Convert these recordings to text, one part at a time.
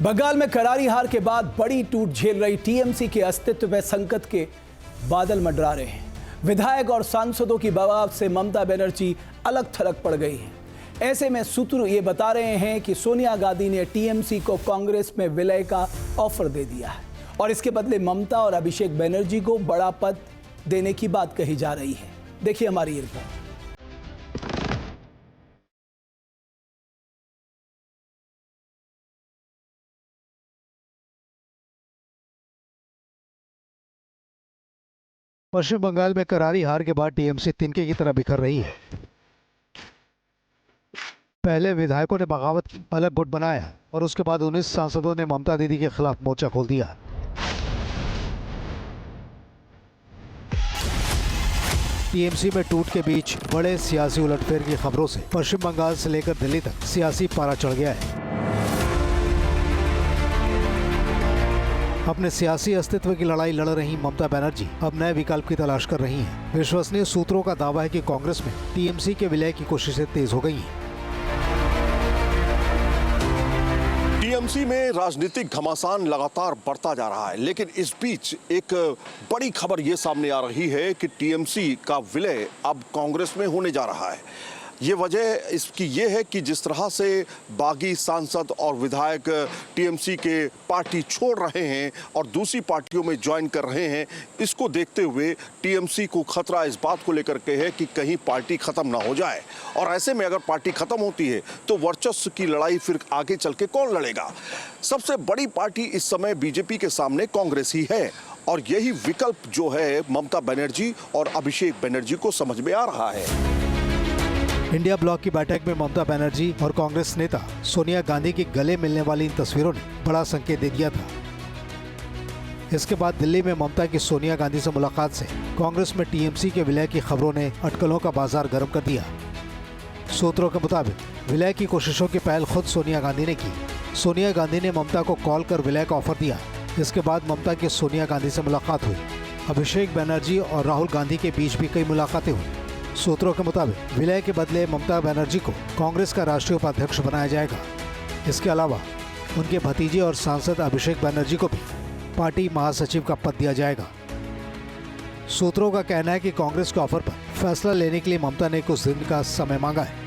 बंगाल में करारी हार के बाद बड़ी टूट झेल रही टीएमसी के अस्तित्व में संकट के बादल मंडरा रहे हैं। विधायक और सांसदों की बवाब से ममता बनर्जी अलग थलग पड़ गई हैं। ऐसे में सूत्र ये बता रहे हैं कि सोनिया गांधी ने टीएमसी को कांग्रेस में विलय का ऑफर दे दिया है और इसके बदले ममता और अभिषेक बनर्जी को बड़ा पद देने की बात कही जा रही है। देखिए हमारी ये रिपोर्ट। पश्चिम बंगाल में करारी हार के बाद टीएमसी तिनके की तरह बिखर रही है। पहले विधायकों ने बगावत अलग गुट बनाया और उसके बाद 19 सांसदों ने ममता दीदी के खिलाफ मोर्चा खोल दिया। टीएमसी में टूट के बीच बड़े सियासी उलटफेर की खबरों से पश्चिम बंगाल से लेकर दिल्ली तक सियासी पारा चढ़ गया है। अपने सियासी अस्तित्व की लड़ाई लड़ रही ममता बनर्जी अब नए विकल्प की तलाश कर रही हैं। विश्वसनीय सूत्रों का दावा है कि कांग्रेस में टीएमसी के विलय की कोशिशें तेज हो गई हैं। टीएमसी में राजनीतिक घमासान लगातार बढ़ता जा रहा है, लेकिन इस बीच एक बड़ी खबर ये सामने आ रही है कि टीएमसी का विलय अब कांग्रेस में होने जा रहा है। ये वजह इसकी ये है कि जिस तरह से बागी सांसद और विधायक टीएमसी के पार्टी छोड़ रहे हैं और दूसरी पार्टियों में ज्वाइन कर रहे हैं, इसको देखते हुए टीएमसी को खतरा इस बात को लेकर के है कि कहीं पार्टी खत्म ना हो जाए। और ऐसे में अगर पार्टी खत्म होती है तो वर्चस्व की लड़ाई फिर आगे चल के कौन लड़ेगा? सबसे बड़ी पार्टी इस समय बीजेपी के सामने कांग्रेस ही है और यही विकल्प जो है ममता बनर्जी और अभिषेक बनर्जी को समझ में आ रहा है। इंडिया ब्लॉक की बैठक में ममता बनर्जी और कांग्रेस नेता सोनिया गांधी के गले मिलने वाली इन तस्वीरों ने बड़ा संकेत दे दिया था। इसके बाद दिल्ली में ममता की सोनिया गांधी से मुलाकात से कांग्रेस में टीएमसी के विलय की खबरों ने अटकलों का बाजार गर्म कर दिया। सूत्रों के मुताबिक विलय की कोशिशों की पहल खुद सोनिया गांधी ने की। सोनिया गांधी ने ममता को कॉल कर विलय का ऑफर दिया। इसके बाद ममता की सोनिया गांधी से मुलाकात हुई। अभिषेक बनर्जी और राहुल गांधी के बीच भी कई मुलाकातें हुई। सूत्रों के मुताबिक विलय के बदले ममता बनर्जी को कांग्रेस का राष्ट्रीय उपाध्यक्ष बनाया जाएगा। इसके अलावा उनके भतीजे और सांसद अभिषेक बनर्जी को भी पार्टी महासचिव का पद दिया जाएगा। सूत्रों का कहना है कि कांग्रेस के ऑफर पर फैसला लेने के लिए ममता ने कुछ दिन का समय मांगा है।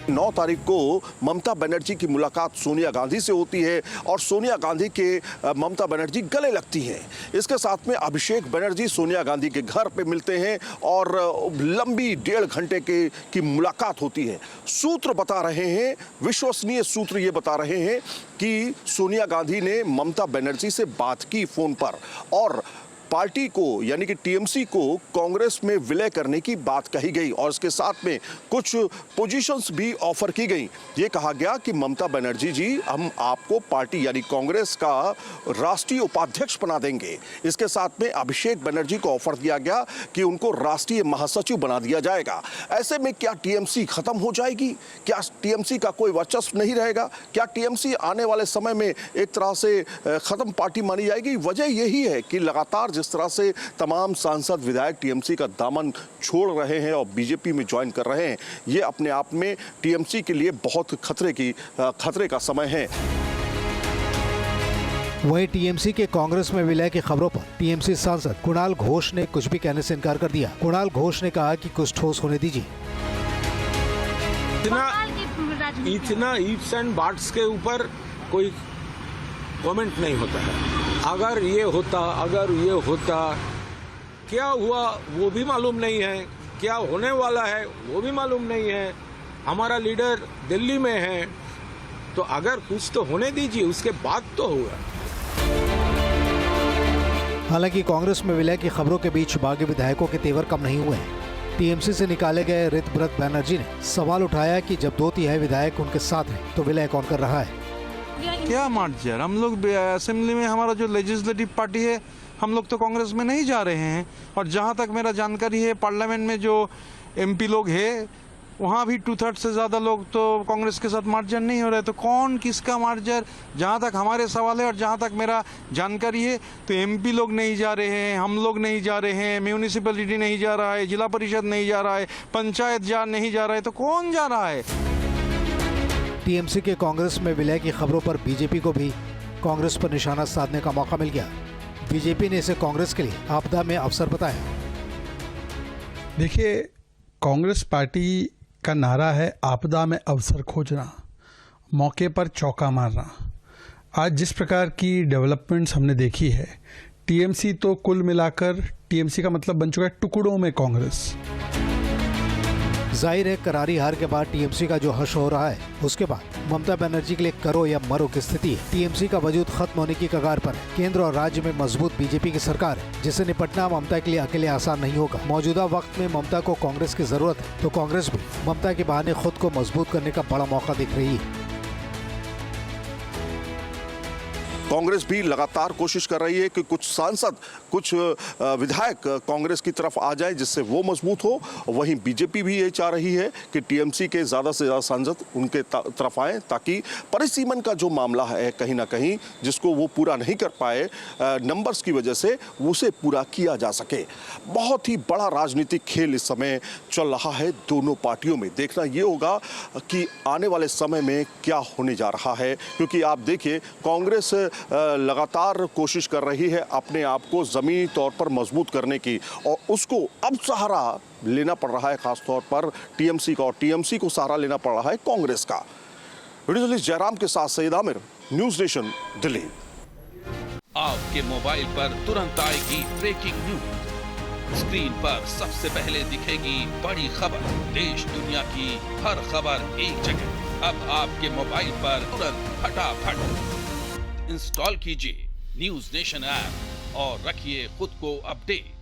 9 तारीख को ममता बनर्जी की मुलाकात सोनिया गांधी से होती है और सोनिया गांधी के ममता बनर्जी गले लगती हैं। इसके साथ में अभिषेक बनर्जी सोनिया गांधी के घर पे मिलते हैं और लंबी 1.5 घंटे की मुलाकात होती है। सूत्र बता रहे हैं, विश्वसनीय सूत्र ये बता रहे हैं कि सोनिया गांधी ने ममता बनर्जी से बात की फोन पर और पार्टी को यानी कि टीएमसी को कांग्रेस में विलय करने की बात कही गई और इसके साथ में कुछ पोजीशंस भी ऑफर की गई। ये कहा गया कि ममता बनर्जी जी, हम आपको पार्टी यानी कांग्रेस का राष्ट्रीय उपाध्यक्ष बना देंगे। इसके साथ में अभिषेक बनर्जी को ऑफर दिया गया कि उनको राष्ट्रीय महासचिव बना दिया जाएगा। ऐसे में क्या टीएमसी खत्म हो जाएगी? क्या टीएमसी का कोई वर्चस्व नहीं रहेगा? क्या टीएमसी आने वाले समय में एक तरह से खत्म पार्टी मानी जाएगी? वजह यही है कि लगातार जिस तरह से तमाम सांसद विधायक टीएमसी का दामन छोड़ रहे हैं और बीजेपी में ज्वाइन कर रहे हैं, ये अपने आप में टीएमसी के लिए बहुत खतरे का समय है। वहीं टीएमसी के कांग्रेस में विलय की खबरों पर टीएमसी सांसद कुणाल घोष ने कुछ भी कहने से इनकार कर दिया। कुणाल घोष ने कहा कि कुछ ठोस होने दीजिए। इतना ईफ्स एंड बाट्स के ऊपर कोई कमेंट नहीं होता है। अगर ये होता, क्या हुआ वो भी मालूम नहीं है, क्या होने वाला है वो भी मालूम नहीं है। हमारा लीडर दिल्ली में है, तो अगर कुछ तो होने दीजिए, उसके बाद तो होगा। हालांकि कांग्रेस में विलय की खबरों के बीच बागी विधायकों के तेवर कम नहीं हुए हैं। टीएमसी से निकाले गए ऋतव्रत बनर्जी ने सवाल उठाया कि जब 2/3 विधायक उनके साथ हैं तो विलय कौन कर रहा है? क्या मार्जर? हम लोग असेंबली में हमारा जो लेजिस्लेटिव पार्टी है, हम लोग तो कांग्रेस में नहीं जा रहे हैं। और जहां तक मेरा जानकारी है, पार्लियामेंट में जो एमपी लोग हैं वहां भी 2/3 से ज्यादा लोग तो कांग्रेस के साथ मार्जर नहीं हो रहे। तो कौन किसका मार्जर? जहां तक हमारे सवाल है और जहां तक मेरा जानकारी है तो एमपी लोग नहीं जा रहे हैं, हम लोग नहीं जा रहे हैं, म्यूनिसिपैलिटी नहीं जा रहा है, जिला परिषद नहीं जा रहा है, पंचायत नहीं जा रहा है, तो कौन जा रहा है? टीएमसी के कांग्रेस में विलय की खबरों पर बीजेपी को भी कांग्रेस पर निशाना साधने का मौका मिल गया। बीजेपी ने इसे कांग्रेस के लिए आपदा में अवसर बताया। देखिए, कांग्रेस पार्टी का नारा है आपदा में अवसर खोजना, मौके पर चौका मारना। आज जिस प्रकार की डेवलपमेंट्स हमने देखी है, टीएमसी तो कुल मिलाकर टीएमसी का मतलब बन चुका है टुकड़ों में कांग्रेस। जाहिर है करारी हार के बाद टीएमसी का जो हर्ष हो रहा है, उसके बाद ममता बनर्जी के लिए करो या मरो की स्थिति है। टीएमसी का वजूद खत्म होने की कगार पर है। केंद्र और राज्य में मजबूत बीजेपी की सरकार है, जिसे निपटना ममता के लिए अकेले आसान नहीं होगा। मौजूदा वक्त में ममता को कांग्रेस की जरूरत है, तो कांग्रेस भी ममता के बहाने खुद को मजबूत करने का बड़ा मौका दिख रही है। कांग्रेस भी लगातार कोशिश कर रही है कि कुछ सांसद, कुछ विधायक कांग्रेस की तरफ आ जाए, जिससे वो मजबूत हो। वहीं बीजेपी भी ये चाह रही है कि टीएमसी के ज़्यादा से ज़्यादा सांसद उनके तरफ आए, ताकि परिसीमन का जो मामला है कहीं ना कहीं जिसको वो पूरा नहीं कर पाए नंबर्स की वजह से, उसे पूरा किया जा सके। बहुत ही बड़ा राजनीतिक खेल इस समय चल रहा है दोनों पार्टियों में। देखना ये होगा कि आने वाले समय में क्या होने जा रहा है, क्योंकि आप देखिए कांग्रेस लगातार कोशिश कर रही है अपने आप को ज़मीनी तौर पर मजबूत करने की, और उसको अब सहारा लेना पड़ रहा है खास तौर पर टीएमसी का, और टीएमसी को सहारा लेना पड़ रहा है कांग्रेस का। वीडियो जर्नलिस्ट जयराम के साथ सईद आमिर, न्यूज़ नेशन, दिल्ली। आपके मोबाइल पर तुरंत आएगी ब्रेकिंग न्यूज। स्क्रीन पर सबसे पहले दिखेगी बड़ी खबर। देश दुनिया की हर खबर एक जगह। अब आपके मोबाइल पर तुरंत फटाफट इंस्टॉल कीजिए न्यूज़ नेशन ऐप और रखिए खुद को अपडेट।